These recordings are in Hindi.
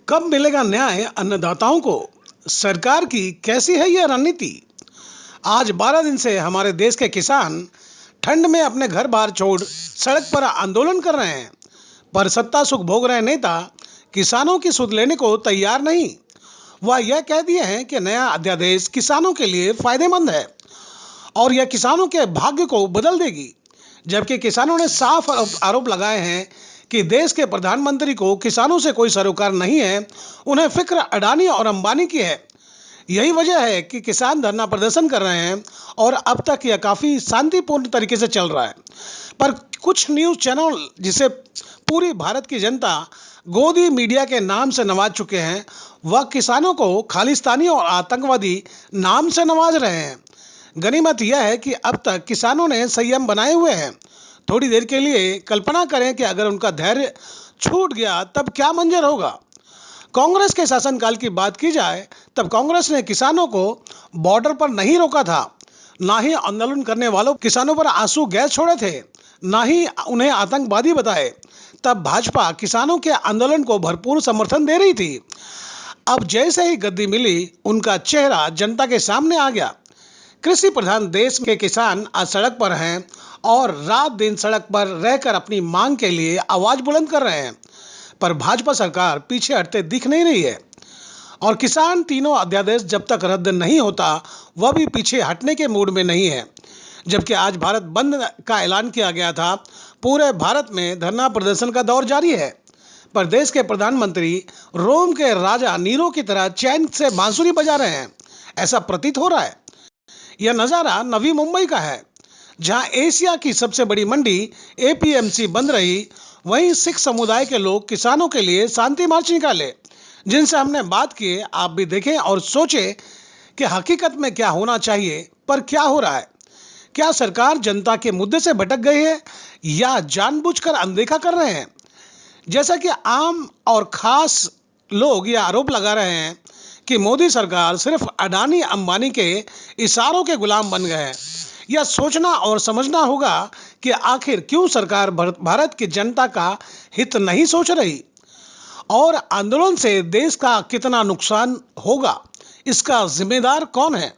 कब मिलेगा न्याय अन्नदाताओं को? सरकार की कैसी है यह रणनीति? आज 12 दिन से हमारे देश के किसान ठंड में अपने घर बार छोड़ सड़क पर आंदोलन कर रहे हैं, पर सत्ता सुख भोग रहे नेता किसानों की सुध लेने को तैयार नहीं। वह यह कह दिए हैं कि नया अध्यादेश किसानों के लिए फायदेमंद है और यह किसानों के भाग्य को बदल देगी, जबकि किसानों ने साफ आरोप लगाए हैं कि देश के प्रधानमंत्री को किसानों से कोई सरोकार नहीं है, उन्हें फिक्र अडानी और अंबानी की है। यही वजह है कि किसान धरना प्रदर्शन कर रहे हैं और अब तक यह काफ़ी शांतिपूर्ण तरीके से चल रहा है। पर कुछ न्यूज़ चैनल, जिसे पूरी भारत की जनता गोदी मीडिया के नाम से नवाज चुके हैं, वह किसानों को खालिस्तानी और आतंकवादी नाम से नवाज रहे हैं। गनीमत यह है कि अब तक किसानों ने संयम बनाए हुए हैं। थोड़ी देर के लिए कल्पना करें कि अगर उनका धैर्य छूट गया तब क्या मंजर होगा। कांग्रेस के शासनकाल की बात की जाए तब कांग्रेस ने किसानों को बॉर्डर पर नहीं रोका था, ना ही आंदोलन करने वालों किसानों पर आंसू गैस छोड़े थे, ना ही उन्हें आतंकवादी बताए। तब भाजपा किसानों के आंदोलन को भरपूर समर्थन दे रही थी। अब जैसे ही गद्दी मिली, उनका चेहरा जनता के सामने आ गया। कृषि प्रधान देश के किसान आज सड़क पर हैं और रात दिन सड़क पर रहकर अपनी मांग के लिए आवाज बुलंद कर रहे हैं, पर भाजपा सरकार पीछे हटते दिख नहीं रही है और किसान तीनों अध्यादेश जब तक रद्द नहीं होता वह भी पीछे हटने के मूड में नहीं है। जबकि आज भारत बंद का ऐलान किया गया था, पूरे भारत में धरना प्रदर्शन का दौर जारी है, पर देश के प्रधानमंत्री रोम के राजा नीरो की तरह चैन से बांसुरी बजा रहे हैं, ऐसा प्रतीत हो रहा है। यह नज़ारा नवी मुंबई का है, जहां एशिया की सबसे बड़ी मंडी एपीएमसी बंद रही। वहीं सिख समुदाय के लोग किसानों के लिए शांति मार्च निकाले, जिनसे हमने बात की। आप भी देखें और सोचें कि हकीकत में क्या होना चाहिए, पर क्या हो रहा है। क्या सरकार जनता के मुद्दे से भटक गई है या जानबूझकर अनदेखा कर रहे हैं? जैसा कि आम और खास लोग यह आरोप लगा रहे हैं कि मोदी सरकार सिर्फ अडानी अंबानी के इशारों के गुलाम बन गए हैं। यह सोचना और समझना होगा कि आखिर क्यों सरकार भारत की जनता का हित नहीं सोच रही और आंदोलन से देश का कितना नुकसान होगा, इसका जिम्मेदार कौन है।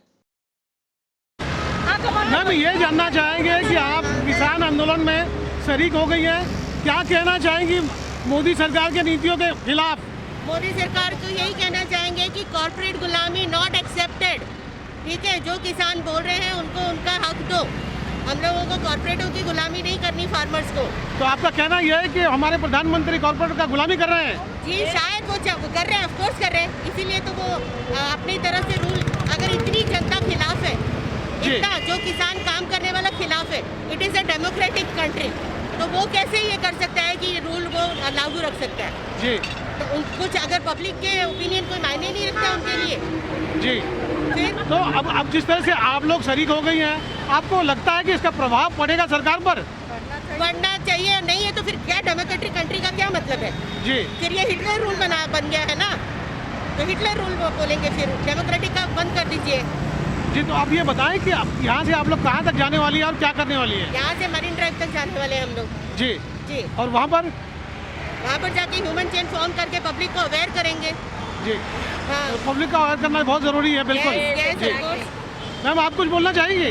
मैम, ये जानना चाहेंगे कि आप किसान आंदोलन में शरीक हो गई हैं, क्या कहना चाहेंगी मोदी सरकार के नीतियों के खिलाफ? मोदी सरकार को यही कहना चाहेंगे कि कॉर्पोरेट गुलामी नॉट एक्सेप्टेड। ठीक है, जो किसान बोल रहे हैं उनको उनका हक दो। हम लोगों को कॉर्पोरेटों की गुलामी नहीं करनी, फार्मर्स को। तो आपका कहना यह है कि हमारे प्रधानमंत्री कॉर्पोरेट का गुलामी कर रहे हैं? जी, शायद वो कर रहे हैं, ऑफ कोर्स कर रहे हैं। इसीलिए तो वो अपनी तरफ से रूल, अगर इतनी जनता खिलाफ है, इतना जो किसान काम करने वाला खिलाफ है, it is a democratic country, तो वो कैसे ये कर सकता है कि रूल वो लागू रख सकता है? जी, तो कुछ अगर पब्लिक के ओपिनियन कोई मायने नहीं रखता उनके लिए। जी, फिर तो अब जिस तरह से आप लोग शरीक हो गई हैं, आपको लगता है कि इसका प्रभाव पड़ेगा सरकार पर? पड़ना चाहिए, नहीं है तो फिर क्या डेमोक्रेटिक कंट्री का क्या मतलब है? जी, फिर ये हिटलर रूल बन गया है ना, तो हिटलर रूल बोलेंगे, फिर डेमोक्रेटिक का बंद कर दीजिए। जी, तो आप ये बताएं कि यहाँ से आप लोग कहाँ तक जाने वाली है और क्या करने वाली है? यहाँ से मरीन ड्राइव तक जाने वाले हैं हम लोग। जी जी, और वहाँ पर जाके ह्यूमन चेन फॉर्म करके पब्लिक को अवेयर करेंगे। जी हाँ, तो पब्लिक का अवेयर करना बहुत ज़रूरी है। बिल्कुल। मैम, आप कुछ बोलना चाहेंगे?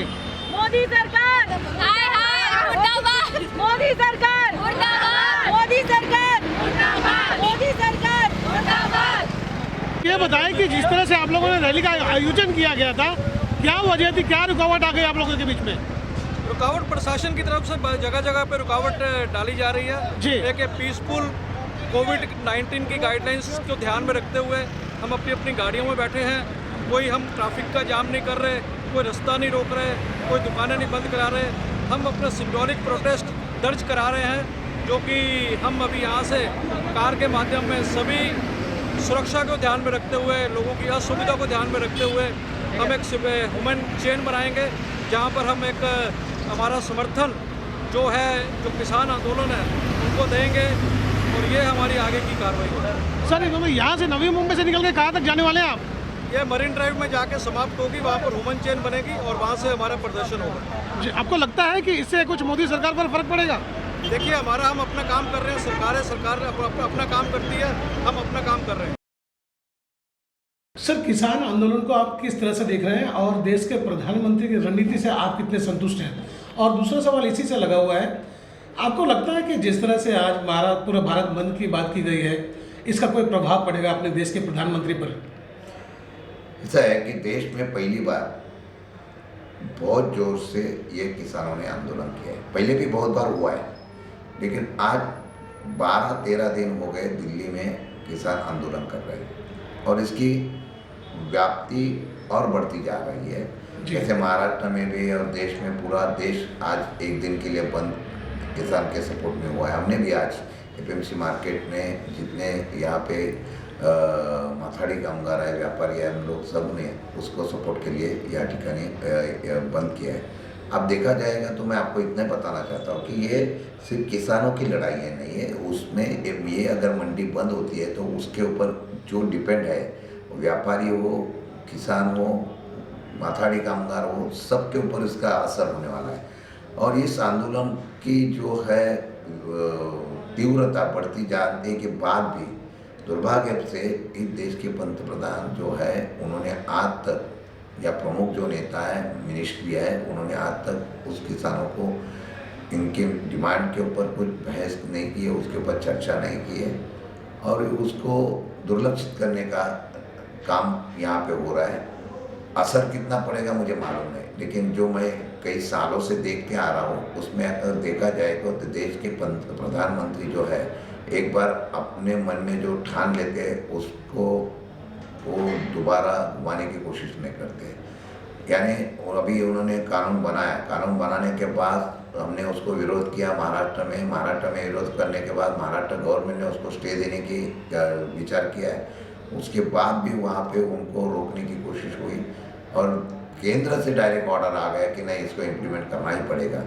मोदी सरकार हाय हाय मुर्दाबाद, मोदी सरकार मुर्दाबाद, मोदी सरकार मुर्दाबाद, मोदी सरकार मुर्दाबाद। ये बताएं कि जिस तरह से आप लोगों ने रैली का आयोजन किया गया था, क्या वजह थी, क्या रुकावट आ गई आप लोगों के बीच में? रुकावट प्रशासन की तरफ से जगह जगह पे रुकावट डाली जा रही है। जी, एक पीसफुल कोविड-19 की गाइडलाइंस को ध्यान में रखते हुए हम अपनी अपनी गाड़ियों में बैठे हैं। कोई हम ट्रैफिक का जाम नहीं कर रहे, कोई रास्ता नहीं रोक रहे, कोई दुकानें नहीं बंद करा रहे। हम अपना सिंबॉलिक प्रोटेस्ट दर्ज करा रहे हैं, जो कि हम अभी यहाँ से कार के माध्यम में सभी सुरक्षा को ध्यान में रखते हुए, लोगों की असुविधा को ध्यान में रखते हुए हम एक ह्यूमन चेन बनाएंगे, जहाँ पर हम एक हमारा समर्थन जो है, जो किसान आंदोलन है, उनको देंगे और ये हमारी आगे की कार्रवाई होगी। सर, इन्होंने यहाँ से नवी मुंबई से निकल के कहाँ तक जाने वाले हैं आप? ये मरीन ड्राइव में जाके समाप्त होगी, वहाँ पर ह्यूमन चेन बनेगी और वहाँ से हमारा प्रदर्शन होगा। जी, आपको लगता है कि इससे कुछ मोदी सरकार पर फर्क पड़ेगा? देखिए, हम अपना काम कर रहे हैं, सरकार अपना काम करती है, हम अपना काम कर रहे हैं। सर, किसान आंदोलन को आप किस तरह से देख रहे हैं और देश के प्रधानमंत्री की रणनीति से आप कितने संतुष्ट हैं? और दूसरा सवाल इसी से लगा हुआ है, आपको लगता है कि जिस तरह से आज पूरा भारत बंद की बात की गई है, इसका कोई प्रभाव पड़ेगा अपने देश के प्रधानमंत्री पर? ऐसा है कि देश में पहली बार बहुत जोर से ये किसानों ने आंदोलन किया है। पहले भी बहुत बार हुआ है, लेकिन आज 12-13 दिन हो गए दिल्ली में किसान आंदोलन कर रहे हैं और इसकी व्याप्ति और बढ़ती जा रही है। जैसे महाराष्ट्र में भी और देश में, पूरा देश आज एक दिन के लिए बंद किसान के सपोर्ट में हुआ है। हमने भी आज एपीएमसी मार्केट में जितने यहाँ पे माथाड़ी कामगार है, व्यापारी है, हम लोग सब ने उसको सपोर्ट के लिए यह ठिकाने बंद किया है। अब देखा जाएगा तो मैं आपको इतना बताना चाहता हूँ कि ये सिर्फ किसानों की लड़ाई है नहीं है, उसमें ये अगर मंडी बंद होती है तो उसके ऊपर जो डिपेंड है, व्यापारी हो, किसान हो, माथाड़ी कामगार हो, सबके ऊपर इसका असर होने वाला है। और इस आंदोलन की जो है तीव्रता बढ़ती जाने के बाद भी दुर्भाग्य से इस देश के पंतप्रधान जो है, उन्होंने आज तक, या प्रमुख जो नेता है, मिनिस्ट्री है, उन्होंने आज तक उस किसानों को इनके डिमांड के ऊपर कुछ बहस नहीं की है, उसके ऊपर चर्चा नहीं की है और उसको दुर्लक्षित करने का काम यहाँ पे हो रहा है। असर कितना पड़ेगा मुझे मालूम नहीं, लेकिन जो मैं कई सालों से देखते आ रहा हूँ उसमें अगर देखा जाए तो देश के प्रधानमंत्री जो है, एक बार अपने मन में जो ठान लेते हैं उसको वो दोबारा घुमाने की कोशिश नहीं करते। यानी अभी उन्होंने कानून बनाया, कानून बनाने के बाद हमने उसको विरोध किया महाराष्ट्र में विरोध करने के बाद महाराष्ट्र गवर्नमेंट ने उसको स्टे देने की विचार किया है। उसके बाद भी वहाँ पे उनको रोकने की कोशिश हुई और केंद्र से डायरेक्ट ऑर्डर आ गया कि नहीं, इसको इम्प्लीमेंट करना ही पड़ेगा।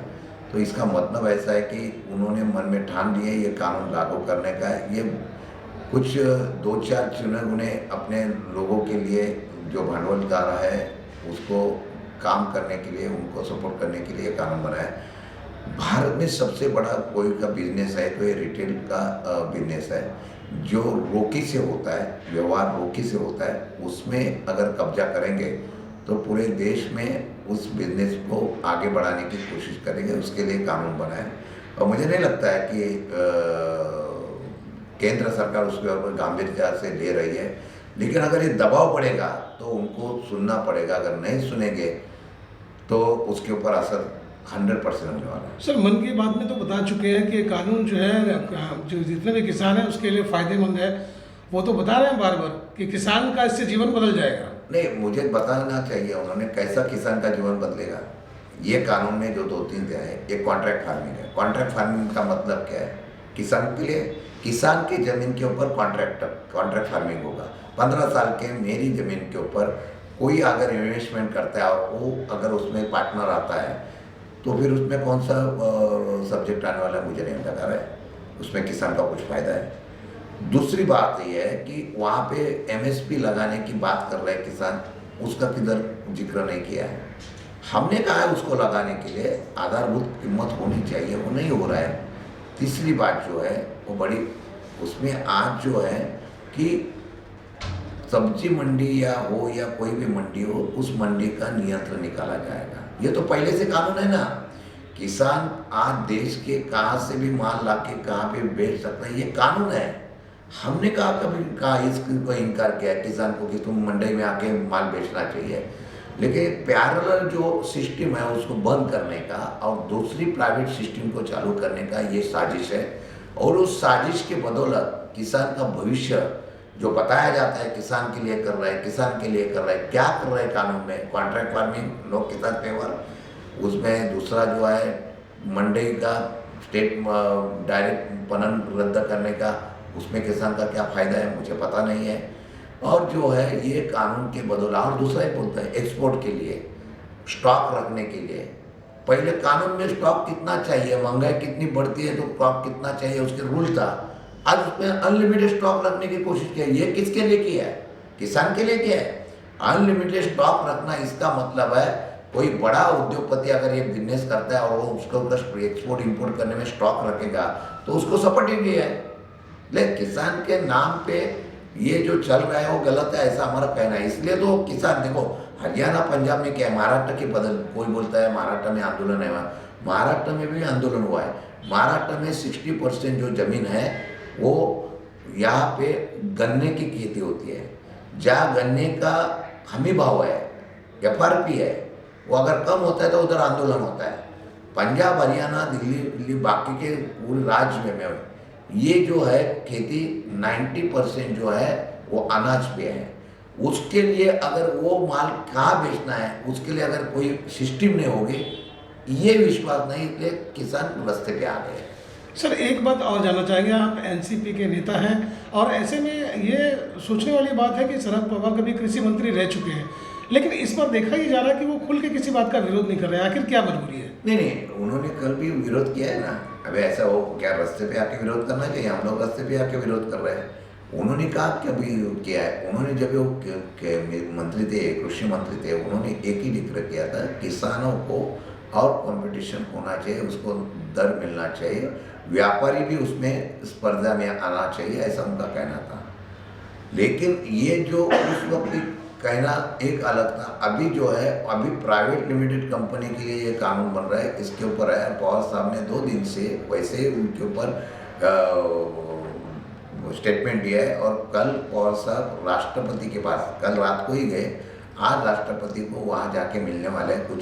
तो इसका मतलब ऐसा है कि उन्होंने मन में ठान लिए ये कानून लागू करने का। ये कुछ 2-4 चुने अपने लोगों के लिए जो भांडवलदार है उसको काम करने के लिए, उनको सपोर्ट करने के लिए कानून बनाया। भारत में सबसे बड़ा कोई का बिजनेस है तो ये रिटेल का बिजनेस है, जो रोकी से होता है, व्यवहार रोकी से होता है। उसमें अगर कब्जा करेंगे तो पूरे देश में उस बिजनेस को आगे बढ़ाने की कोशिश करेंगे, उसके लिए कानून बना है। और मुझे नहीं लगता है कि केंद्र सरकार उसके ऊपर गंभीरता से ले रही है, लेकिन अगर ये दबाव पड़ेगा तो उनको सुनना पड़ेगा। अगर नहीं सुनेंगे तो उसके ऊपर असर 100% होने वाला है। सर, मन की बात में तो बता चुके हैं कि कानून जो है, जो जितने भी किसान हैं उसके लिए फ़ायदेमंद है। वो तो बता रहे हैं बार बार कि किसान का इससे जीवन बदल जाएगा। नहीं, मुझे बताना चाहिए उन्होंने कैसा किसान का जीवन बदलेगा। ये कानून में जो 2-3 है, एक कॉन्ट्रैक्ट फार्मिंग है। कॉन्ट्रैक्ट फार्मिंग का मतलब क्या है? किसान के लिए, किसान की ज़मीन के ऊपर कॉन्ट्रैक्ट फार्मिंग होगा। 15 साल के मेरी ज़मीन के ऊपर कोई अगर इन्वेस्टमेंट करता है और वो अगर उसमें पार्टनर आता है तो फिर उसमें कौन सा सब्जेक्ट आने वाला है मुझे नहीं लगा रहा है। उसमें किसान का कुछ फ़ायदा है। दूसरी बात ये है कि वहाँ पे MSP लगाने की बात कर रहे हैं किसान, उसका किधर जिक्र नहीं किया है। हमने कहा है उसको लगाने के लिए आधारभूत कीमत होनी चाहिए, वो नहीं हो रहा है। तीसरी बात जो है वो बड़ी, उसमें आज जो है कि सब्जी मंडी या कोई भी मंडी हो, उस मंडी का नियंत्रण निकाला जाएगा। ये तो पहले से कानून है ना। किसान आज देश के कहाँ से भी माल लाके कहाँ पे बेच सकता है, ये कानून है। हमने कभी कहा इसको इनकार किया किसान को कि तुम मंडी में आके माल बेचना चाहिए, लेकिन पैरेलल जो सिस्टम है उसको बंद करने का और दूसरी प्राइवेट सिस्टम को चालू करने का ये साजिश है। और उस साजिश के बदौलत किसान का भविष्य जो बताया जाता है किसान के लिए कर रहा है, किसान के लिए कर रहा है, क्या कर रहा है कानून में? कॉन्ट्रैक्ट फार्मिंग, लोग किसान पेवर, उसमें दूसरा जो है मंडी का स्टेट डायरेक्ट पणन रद्द करने का, उसमें किसान का क्या फ़ायदा है मुझे पता नहीं है। और जो है ये कानून के बदौलत, और दूसरा ही बोलता है एक्सपोर्ट के लिए, स्टॉक रखने के लिए। पहले कानून में स्टॉक कितना चाहिए, महंगाई कितनी बढ़ती है तो स्टॉक कितना चाहिए, उसके रूल था। आज उसमें अनलिमिटेड स्टॉक रखने की कोशिश की है। ये किसके लिए किया है? किसान के लिए किया है। अनलिमिटेड स्टॉक रखना इसका मतलब है कोई बड़ा उद्योगपति अगर ये बिजनेस करता है और वो उसको एक्सपोर्ट इंपोर्ट करने में स्टॉक रखेगा तो उसको सपोर्ट ही है। लेकिन किसान के नाम पे ये जो चल रहा है वो गलत है, ऐसा हमारा कहना है। इसलिए तो किसान देखो, हरियाणा पंजाब में क्या है, महाराष्ट्र के बदल कोई बोलता है महाराष्ट्र में आंदोलन है, महाराष्ट्र में भी आंदोलन हुआ है। महाराष्ट्र में 60% जो जमीन है वो यहाँ पे गन्ने की खेती होती है, जहाँ गन्ने का हमी भाव है, FRP है, वो अगर कम होता है तो उधर आंदोलन होता है। पंजाब, हरियाणा, दिल्ली बाकी के पूरे राज्य में ये जो है खेती 90% जो है वो अनाज पे है। उसके लिए अगर वो माल कहाँ बेचना है, उसके लिए अगर कोई सिस्टम नहीं होगी, ये विश्वास नहीं, इसलिए किसान रास्ते पे आ गए। सर एक बात और जानना चाहेंगे, आप एनसीपी के नेता हैं और ऐसे में ये सोचने वाली बात है कि शरद पवार कभी कृषि मंत्री रह चुके हैं, लेकिन इस बार देखा ही जा रहा है कि वो खुल के किसी बात का विरोध नहीं कर रहे हैं। आखिर क्या मजबूरी है? नहीं, उन्होंने कल भी विरोध किया है ना। अबे ऐसा हो क्या रास्ते पे आके विरोध करना चाहिए? हम लोग रास्ते पे आके विरोध कर रहे हैं। उन्होंने कहा कि अभी किया है, उन्होंने जब वो मंत्री थे, कृषि मंत्री थे, उन्होंने एक ही जिक्र किया था, किसानों को और कंपटीशन होना चाहिए, उसको दर मिलना चाहिए, व्यापारी भी उसमें स्पर्धा में आना चाहिए, ऐसा उनका कहना था। लेकिन ये जो उस वक्त कहना एक अलग था, अभी जो है अभी प्राइवेट लिमिटेड कंपनी के लिए ये कानून बन रहा है, इसके ऊपर है पवार साहब ने 2 दिन से वैसे उनके ऊपर स्टेटमेंट दिया है। और कल पवार साहब राष्ट्रपति के पास कल रात को ही गए, आज राष्ट्रपति को वहाँ जाके मिलने वाले हैं कुछ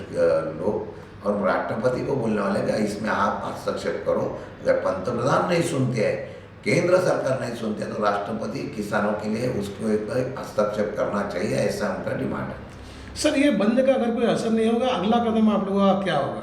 लोग, और राष्ट्रपति को बोलने वाले कि इसमें आप हस्तक्षेप करो। अगर पंतप्रधान नहीं सुनते हैं, केंद्र सरकार नहीं सुनते, तो राष्ट्रपति किसानों के लिए उसको एक हस्तक्षेप करना चाहिए, ऐसा उनका डिमांड है। सर ये बंद का अगर कोई असर नहीं होगा, अगला कदम आप लोगों का क्या होगा?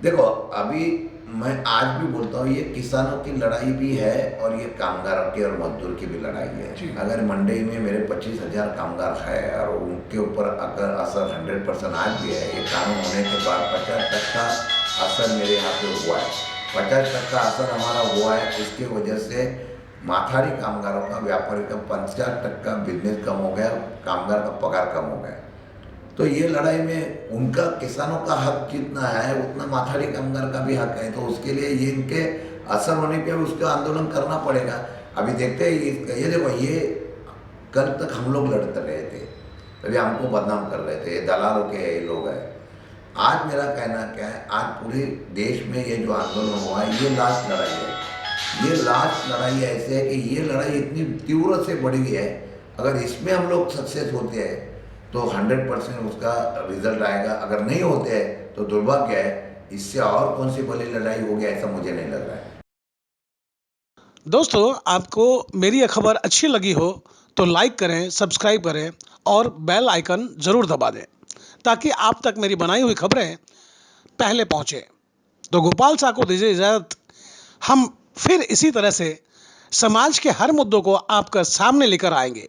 देखो अभी मैं आज भी बोलता हूँ, ये किसानों की लड़ाई भी है और ये कामगारों की और मजदूर की भी लड़ाई है। अगर मंडी में मेरे 25,000 कामगार है और उनके ऊपर अगर असर 100% आज भी है, ये कानून होने के बाद 50% असर मेरे यहाँ पे हुआ है, 50% असर हमारा हुआ है। इसकी वजह से माथारी कामगारों का, व्यापारी का 50% बिजनेस कम हो गया, कामगार का पगार कम हो गया। तो ये लड़ाई में उनका किसानों का हक जितना है उतना माथारी कामगार का भी हक है, तो उसके लिए ये इनके असर होने पे उसका आंदोलन करना पड़ेगा। अभी देखते हैं ये देखो, ये कल तक हम लोग लड़ते रहे थे, तभी हमको बदनाम कर रहे थे, ये दलालों के ये लोग हैं। आज मेरा कहना क्या है, आज पूरे देश में ये जो आंदोलन हुआ है, ये लास्ट लड़ाई है। ये लास्ट लड़ाई ऐसे है कि ये लड़ाई इतनी तीव्र से बढ़ गई है, अगर इसमें हम लोग सक्सेस होते हैं तो 100% उसका रिजल्ट आएगा, अगर नहीं होते हैं तो दुर्भाग्य है। इससे और कौन सी बड़ी लड़ाई होगी ऐसा मुझे नहीं लग रहा है। दोस्तों, आपको मेरी यह खबर अच्छी लगी हो तो लाइक करें, सब्सक्राइब करें और बेल आइकन ज़रूर दबा दें, ताकि आप तक मेरी बनाई हुई खबरें पहले पहुंचे। तो गोपाल साह को दीजिए इजाज़त। हम फिर इसी तरह से समाज के हर मुद्दों को आपके सामने लेकर आएंगे।